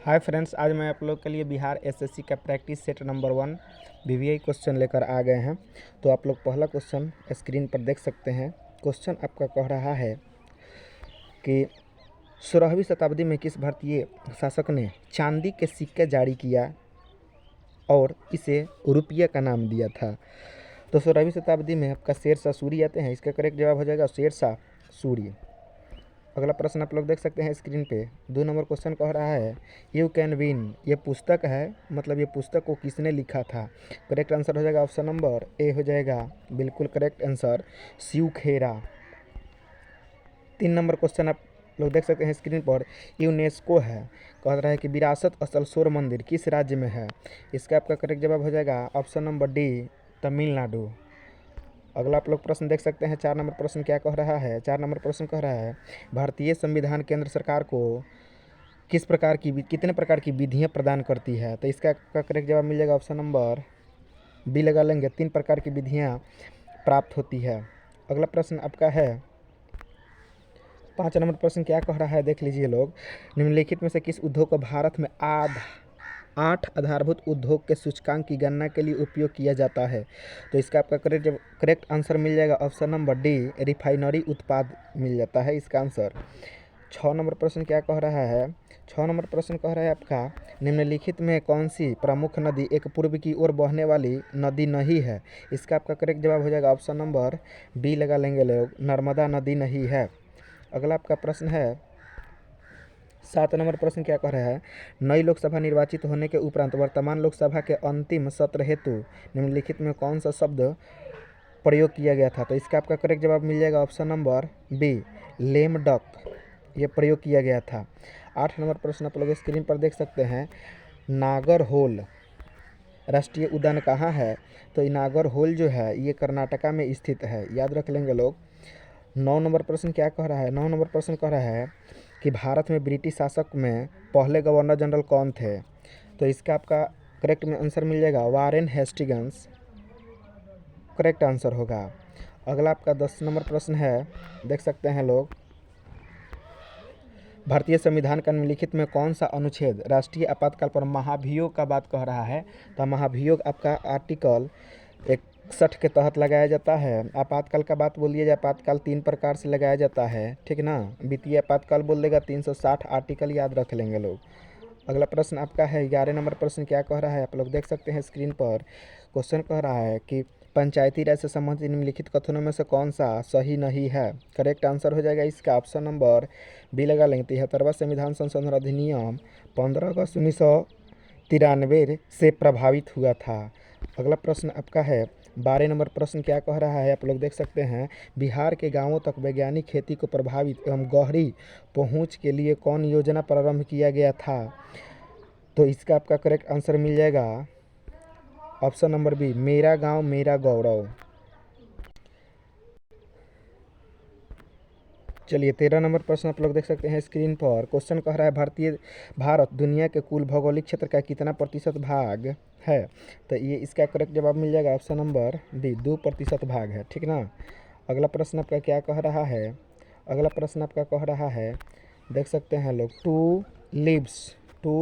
Hi friends, आज मैं आप लोग के लिए बिहार एसएससी का practice set number 1 VVI question लेकर आ गए हैं। तो आप लोग पहला क्वेश्चन स्क्रीन पर देख सकते हैं। क्वेश्चन आपका कह रहा है कि 16वीं शताब्दी में किस भारतीय शासक ने चांदी के सिक्के जारी किया और इसे रुपये का नाम दिया था। तो 16वीं शताब्दी में आपका शेरशाह सूरी आते हैं। इसका करेक्ट जवाब हो जाएगा शेरशाह सूरी। अगला प्रश्न आप लोग देख सकते हैं स्क्रीन पे। 2 नंबर क्वेश्चन कह रहा है यू कैन विन। ये पुस्तक है, मतलब ये पुस्तक को किसने लिखा था। करेक्ट आंसर हो जाएगा ऑप्शन नंबर ए हो जाएगा बिल्कुल करेक्ट आंसर शिव खेरा। 3 नंबर क्वेश्चन आप लोग देख सकते हैं स्क्रीन पर। यूनेस्को है, कह रहा है कि विरासत स्थल शोर मंदिर किस राज्य में है। इसका आपका करेक्ट जवाब हो जाएगा ऑप्शन नंबर डी तमिलनाडु। अगला आप लोग प्रश्न देख सकते हैं। 4 नंबर प्रश्न क्या कह रहा है। 4 नंबर प्रश्न कह रहा है भारतीय संविधान केंद्र सरकार को कितने प्रकार की विधियां प्रदान करती है। तो इसका करेक्ट जवाब मिल जाएगा ऑप्शन नंबर बी लगा लेंगे 3 प्रकार की विधियां प्राप्त होती है। अगला प्रश्न आपका है 5 नंबर प्रश्न क्या कह रहा है देख लीजिए लोग। निम्नलिखित में से किस उद्योग को भारत में 8 आधारभूत उद्योग के सूचकांक की गणना के लिए उपयोग किया जाता है। तो इसका आपका करेक्ट आंसर मिल जाएगा ऑप्शन नंबर डी रिफाइनरी उत्पाद मिल जाता है इसका आंसर। 6 नंबर प्रश्न क्या कह रहा है। 6 नंबर प्रश्न कह रहा है आपका निम्नलिखित में कौन सी प्रमुख नदी एक पूर्व की ओर बहने वाली नदी नहीं है। इसका आपका करेक्ट जवाब हो जाएगा ऑप्शन नंबर बी लगा लेंगे लोग नर्मदा नदी नहीं है। अगला आपका प्रश्न है 7 नंबर प्रश्न क्या कह रहा है नई लोकसभा निर्वाचित होने के उपरांत वर्तमान लोकसभा के अंतिम सत्र हेतु निम्नलिखित में कौन सा शब्द प्रयोग किया गया था। तो इसका आपका करेक्ट जवाब मिल जाएगा option number B lame duck, ये प्रयोग किया गया था। 8 नंबर प्रश्न आप लोग स्क्रीन पर देख सकते हैं। नागरहोल राष्ट्रीय उद्यान कहाँ है। तो ये नागरहोल जो है ये कर्नाटका में स्थित है, याद रख लेंगे लोग। 9 नंबर प्रश्न क्या कह रहा है। 9 नंबर प्रश्न कह रहा है कि भारत में ब्रिटिश शासक में पहले गवर्नर जनरल कौन थे। तो इसका आपका करेक्ट में आंसर मिल जाएगा वारेन हेस्टिंग्स, करेक्ट आंसर होगा। अगला आपका 10 नंबर प्रश्न है देख सकते हैं लोग। भारतीय संविधान का निम्नलिखित में कौन सा अनुच्छेद राष्ट्रीय आपातकाल पर महाभियोग का बात कह रहा है। तो महाभियोग आपका आर्टिकल 61 के तहत लगाया जाता है। आपातकाल का बात बोल दिया जाए, आपातकाल 3 प्रकार से लगाया जाता है, ठीक ना। वित्तीय आपातकाल बोल देगा 360 आर्टिकल याद रख लेंगे लोग। अगला प्रश्न आपका है 11 नंबर प्रश्न क्या कह रहा है आप लोग देख सकते हैं स्क्रीन पर। क्वेश्चन कह रहा है कि पंचायती राज से संबंधित निम्नलिखित कथनों में से कौन सा सही नहीं है। करेक्ट आंसर हो जाएगा इसका ऑप्शन नंबर बी लगा लेंगे 73वां संविधान संशोधन अधिनियम 15 अगस्त 1993 से प्रभावित हुआ था। अगला प्रश्न आपका है 12 नंबर प्रश्न क्या कह रहा है आप लोग देख सकते हैं। बिहार के गांवों तक वैज्ञानिक खेती को प्रभावित एवं गहरी पहुंच के लिए कौन योजना प्रारंभ किया गया था। तो इसका आपका करेक्ट आंसर मिल जाएगा ऑप्शन नंबर बी मेरा गांव मेरा गौरव। चलिए 13 नंबर प्रश्न आप लोग देख सकते हैं स्क्रीन पर। क्वेश्चन कह रहा है भारत दुनिया के कुल भौगोलिक क्षेत्र का कितना प्रतिशत भाग है। तो ये इसका करेक्ट जवाब मिल जाएगा ऑप्शन नंबर डी 2% भाग है, ठीक ना। अगला प्रश्न आपका क्या कह रहा है। अगला प्रश्न आपका कह रहा है देख सकते हैं लोग टू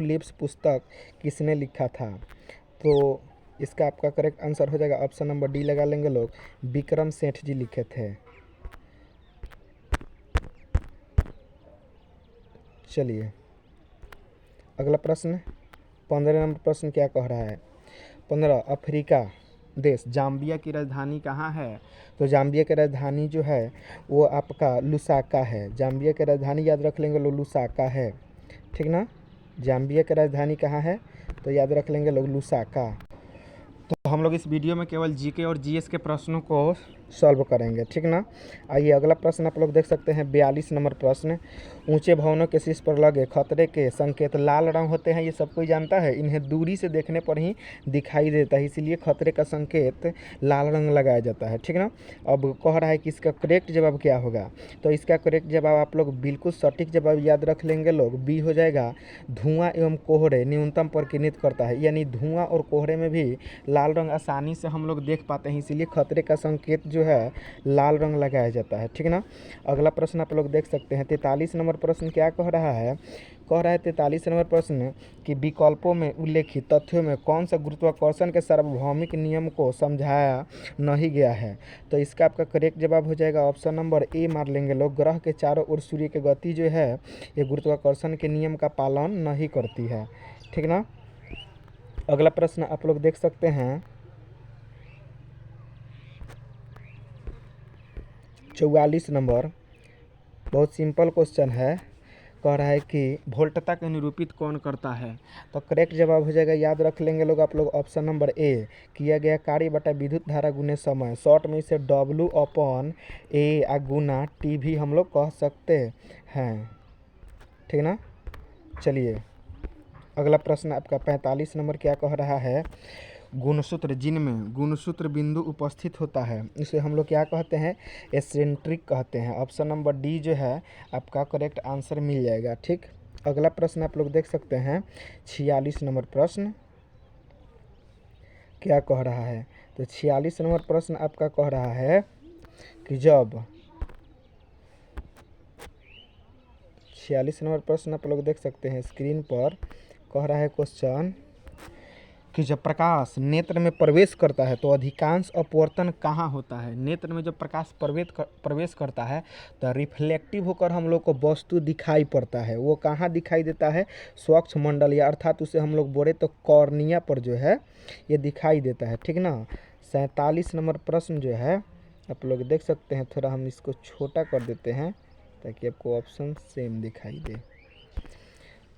लिव्स पुस्तक किसने लिखा था। तो इसका आपका करेक्ट आंसर हो जाएगा ऑप्शन नंबर डी लगा लेंगे लोग विक्रम सेठ जी लिखे थे। चलिए अगला प्रश्न 15 नंबर प्रश्न क्या कह रहा है। 15 अफ्रीका देश जाम्बिया की राजधानी कहाँ है। तो जाम्बिया की राजधानी जो है वो आपका लुसाका है। जाम्बिया की राजधानी याद रख लेंगे लोग लुसाका है, ठीक ना। जाम्बिया की राजधानी कहाँ है तो याद रख लेंगे लोग लुसाका। तो हम लोग इस वीडियो में केवल जीके और जीएस के प्रश्नों को सॉल्व करेंगे, ठीक ना। आइए अगला प्रश्न आप लोग देख सकते हैं 42 नंबर प्रश्न। ऊंचे भवनों के शीर्ष पर लगे खतरे के संकेत लाल रंग होते हैं, ये सब कोई जानता है। इन्हें दूरी से देखने पर ही दिखाई देता है, इसीलिए खतरे का संकेत लाल रंग लगाया जाता है, ठीक ना। अब कह रहा है कि इसका करेक्ट जवाब क्या होगा। तो इसका करेक्ट जवाब आप लोग बिल्कुल सटीक जवाब याद रख लेंगे लोग बी हो जाएगा धुआं एवं कोहरे न्यूनतम प्रतिनिधित्व करता है। यानी धुआं और कोहरे में भी लाल रंग आसानी से हम लोग देख पाते हैं, इसीलिए खतरे का संकेत जो है लाल रंग लगाया जाता है, ठीक ना। अगला प्रश्न आप लोग देख सकते हैं 43 नंबर प्रश्न क्या कह रहा है। कह रहा है 43 नंबर प्रश्न कि विकल्पों में उल्लेखित तथ्यों में कौन सा गुरुत्वाकर्षण के सार्वभौमिक नियम को समझाया नहीं गया है। तो इसका आपका करेक्ट जवाब हो जाएगा ऑप्शन नंबर ए मार लेंगे लोग। ग्रह के चारों ओर सूर्य की गति जो है ये गुरुत्वाकर्षण के नियम का पालन नहीं करती है, ठीक ना। अगला प्रश्न आप लोग देख सकते हैं 44 नंबर, बहुत सिंपल क्वेश्चन है। कह रहा है कि वोल्टता को निरूपित कौन करता है। तो करेक्ट जवाब हो जाएगा, याद रख लेंगे लोग आप लोग, ऑप्शन नंबर ए, किया गया कार्य बटा विद्युत धारा गुने समय। शॉर्ट में इसे W/A गुना T भी हम लोग कह सकते हैं, ठीक ना। चलिए अगला प्रश्न आपका 45 नंबर क्या कह रहा है। गुणसूत्र जिनमें गुणसूत्र बिंदु उपस्थित होता है इसे हम लोग क्या कहते हैं, एसेंट्रिक कहते हैं। ऑप्शन नंबर डी जो है आपका करेक्ट आंसर मिल जाएगा, ठीक। अगला प्रश्न आप लोग देख सकते हैं 46 नंबर प्रश्न क्या कह रहा है। तो 46 नंबर प्रश्न आपका कह रहा है कि जब 46 नंबर प्रश्न आप लोग देख सकते हैं स्क्रीन पर। कह रहा है क्वेश्चन कि जब प्रकाश नेत्र में प्रवेश करता है तो अधिकांश अपवर्तन कहाँ होता है। नेत्र में जब प्रकाश प्रवेश करता है तो रिफ्लेक्टिव होकर हम लोग को वस्तु दिखाई पड़ता है। वो कहाँ दिखाई देता है, स्वच्छ मंडल या अर्थात उसे हम लोग बोले तो कॉर्निया पर जो है ये दिखाई देता है, ठीक ना। 47 नंबर प्रश्न जो है आप लोग देख सकते हैं, थोड़ा हम इसको छोटा कर देते हैं ताकि आपको ऑप्शन सेम दिखाई दे।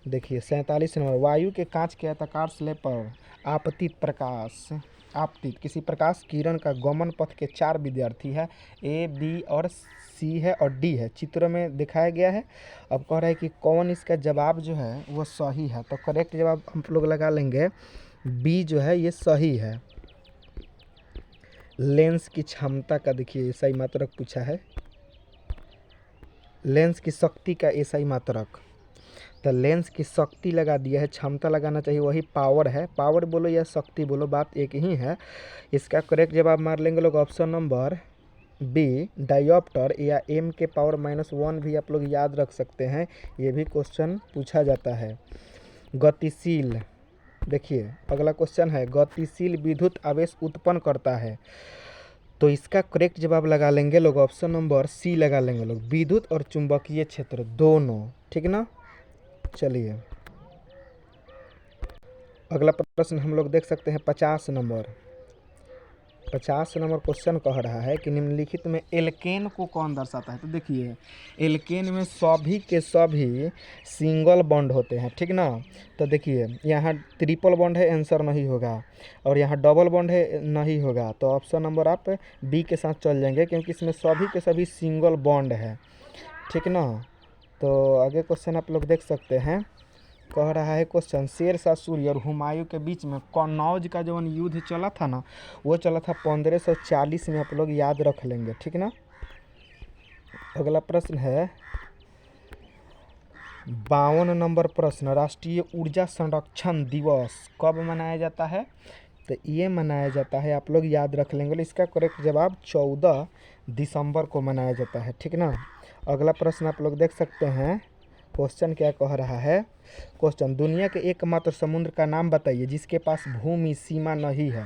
देखिए 47 नंबर, वायु के कांच के आयताकार स्लैब पर आपतित किसी प्रकाश किरण का गमन पथ के 4 विद्यार्थी है, ए बी और सी है और डी है, चित्र में दिखाया गया है। अब कह रहा है कि कौन इसका जवाब जो है वो सही है। तो करेक्ट जवाब हम लोग लगा लेंगे बी जो है ये सही है। लेंस की क्षमता का देखिए एसआई मात्रक पूछा है, लेंस की शक्ति का एसआई मात्रक। तो लेंस की शक्ति लगा दिया है, क्षमता लगाना चाहिए, वही पावर है। पावर बोलो या शक्ति बोलो बात एक ही है। इसका करेक्ट जवाब मार लेंगे लोग ऑप्शन नंबर बी, डायोप्टर या m के पावर -1 भी आप लोग याद रख सकते हैं, ये भी क्वेश्चन पूछा जाता है। गतिशील, देखिए अगला क्वेश्चन है गतिशील विद्युत आवेश उत्पन्न करता है। तो इसका करेक्ट जवाब लगा लेंगे लोग ऑप्शन नंबर सी लगा लेंगे लोग, विद्युत और चुंबकीय क्षेत्र दोनों, ठीक ना। चलिए अगला प्रश्न हम लोग देख सकते हैं 50 नंबर। 50 नंबर क्वेश्चन कह रहा है कि निम्नलिखित में एल्केन को कौन दर्शाता है। तो देखिए एल्केन में सभी के सभी सिंगल बॉन्ड होते हैं, ठीक ना। तो देखिए यहाँ ट्रिपल बॉन्ड है, आंसर नहीं होगा, और यहाँ डबल बॉन्ड है, नहीं होगा। तो ऑप्शन नंबर आप बी के साथ चल जाएंगे क्योंकि इसमें सभी के सभी सिंगल बॉन्ड है, ठीक ना। तो आगे क्वेश्चन आप लोग देख सकते हैं। कह रहा है क्वेश्चन शेर शाह सूरी और हुमायूं के बीच में कन्नौज का जो युद्ध चला था ना, वो चला था 1540 में, आप लोग याद रख लेंगे, ठीक ना। अगला प्रश्न है 52 नंबर प्रश्न, राष्ट्रीय ऊर्जा संरक्षण दिवस कब मनाया जाता है। तो ये मनाया जाता है, आप लोग याद रख लेंगे। इसका करेक्ट जवाब 14 दिसंबर को मनाया जाता है, ठीक ना। अगला प्रश्न आप लोग देख सकते हैं। क्वेश्चन क्या कह रहा है। क्वेश्चन दुनिया के एकमात्र समुद्र का नाम बताइए जिसके पास भूमि सीमा नहीं है।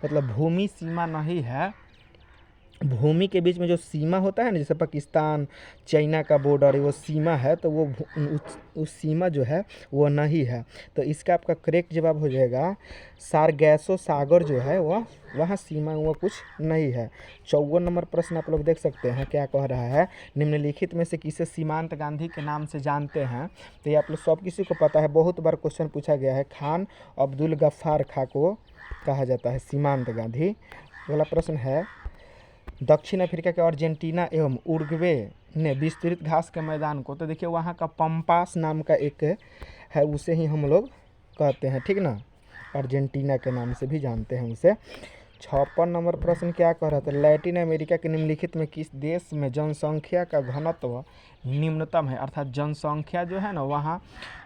मतलब भूमि सीमा नहीं है, भूमि के बीच में जो सीमा होता है ना, जैसे पाकिस्तान चाइना का बॉर्डर वो सीमा है, तो वो उस सीमा जो है वो नहीं है। तो इसका आपका करेक्ट जवाब हो जाएगा सारगैसो सागर जो है वह वहाँ सीमा वो कुछ नहीं है। 54 नंबर प्रश्न आप लोग देख सकते हैं क्या कह रहा है, निम्नलिखित में से किसे सीमांत गांधी के नाम से जानते हैं। तो ये आप लोग सब किसी को पता है, बहुत बार क्वेश्चन पूछा गया है। खान अब्दुल गफ्फार खां को कहा जाता है सीमांत गांधी। अगला प्रश्न है दक्षिण अफ्रीका के अर्जेंटीना एवं उरुग्वे ने विस्तृत घास के मैदान को, तो देखिए वहाँ का पंपास नाम का एक है, उसे ही हम लोग कहते हैं, ठीक ना। अर्जेंटीना के नाम से भी जानते हैं उसे। 56 नंबर प्रश्न क्या कह रहा था, लैटिन अमेरिका के निम्नलिखित में किस देश में जनसंख्या का घनत्व निम्नतम है। अर्थात जनसंख्या जो है ना वहाँ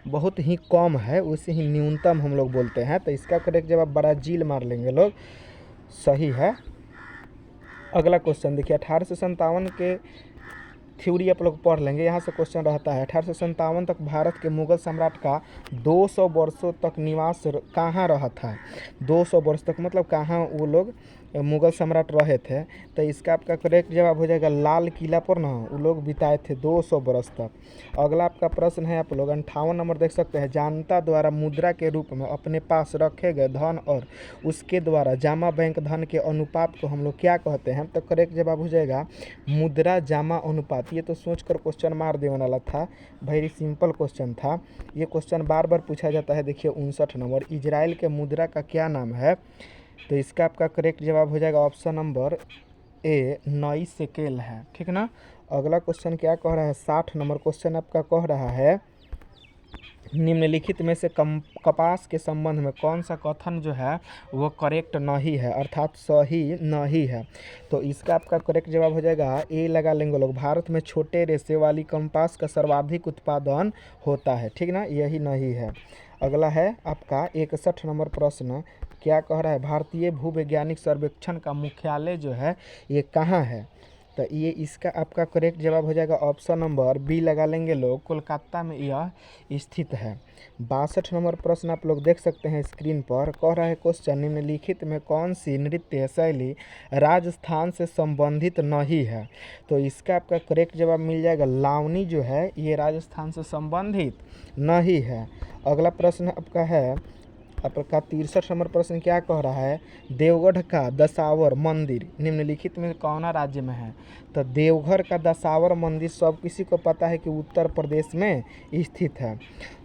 बहुत ही कम है, उसे ही न्यूनतम हम लोग बोलते हैं। तो इसका करेक्ट जवाब ब्राज़ील मार लेंगे लोग, सही है। अगला क्वेश्चन देखिए, 1857 के थ्योरी आप लोग पढ़ लेंगे। यहाँ से क्वेश्चन रहता है 1857 तक भारत के मुगल सम्राट का 200 वर्षों तक निवास कहाँ रहा था। 200 वर्ष तक मतलब कहाँ वो लोग मुगल सम्राट रहे थे। तो इसका आपका करेक्ट जवाब हो जाएगा लाल किला पर ना वो लोग बिताए थे 200 वर्ष तक। अगला आपका प्रश्न है, आप लोग 58 नंबर देख सकते हैं, जनता द्वारा मुद्रा के रूप में अपने पास रखे गए धन और उसके द्वारा जमा बैंक धन के अनुपात को हम लोग क्या कहते हैं। तो करेक्ट जवाब हो जाएगा मुद्रा जमा अनुपात। ये तो सोचकर क्वेश्चन मार देने वाला था, वेरी सिंपल क्वेश्चन था। ये क्वेश्चन बार बार पूछा जाता है। देखिए 59 नंबर, इजराइल के मुद्रा का क्या नाम है। तो इसका आपका करेक्ट जवाब हो जाएगा ऑप्शन नंबर ए नई शेकेल है, ठीक ना। अगला क्वेश्चन क्या कह रहा है, 60 नंबर क्वेश्चन आपका कह रहा है निम्नलिखित में से कपास के संबंध में कौन सा कथन जो है वो करेक्ट नहीं है, अर्थात सही नहीं है। तो इसका आपका करेक्ट जवाब हो जाएगा ए लगा लेंगे लोग, भारत में छोटे रेशे वाली कपास का सर्वाधिक उत्पादन होता है, ठीक ना, यही नहीं है। अगला है आपका 61 नंबर प्रश्न, क्या कह रहा है भारतीय भूवैज्ञानिक सर्वेक्षण का मुख्यालय जो है ये कहाँ है। तो ये इसका आपका करेक्ट जवाब हो जाएगा ऑप्शन नंबर बी लगा लेंगे लोग, कोलकाता में यह स्थित है। 62 नंबर प्रश्न आप लोग देख सकते हैं स्क्रीन पर, कह रहा है क्वेश्चन निम्नलिखित में कौन सी नृत्य शैली राजस्थान से संबंधित नहीं है। तो इसका आपका करेक्ट जवाब मिल जाएगा लावनी जो है ये राजस्थान से संबंधित नहीं है। अगला प्रश्न आपका है आपका 63 नंबर प्रश्न, क्या कह रहा है देवगढ़ का दशावर मंदिर निम्नलिखित में कौन राज्य में है। तो देवघर का दशावर मंदिर सब किसी को पता है कि उत्तर प्रदेश में स्थित है।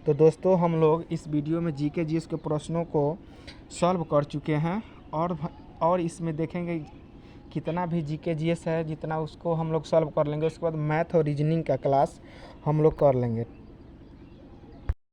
तो दोस्तों हम लोग इस वीडियो में जीके जीएस के प्रश्नों को सॉल्व कर चुके हैं और इसमें देखेंगे कितना भी जीके जीएस है जितना उसको हम लोग सॉल्व कर लेंगे। उसके बाद मैथ और रीजनिंग का क्लास हम लोग कर लेंगे।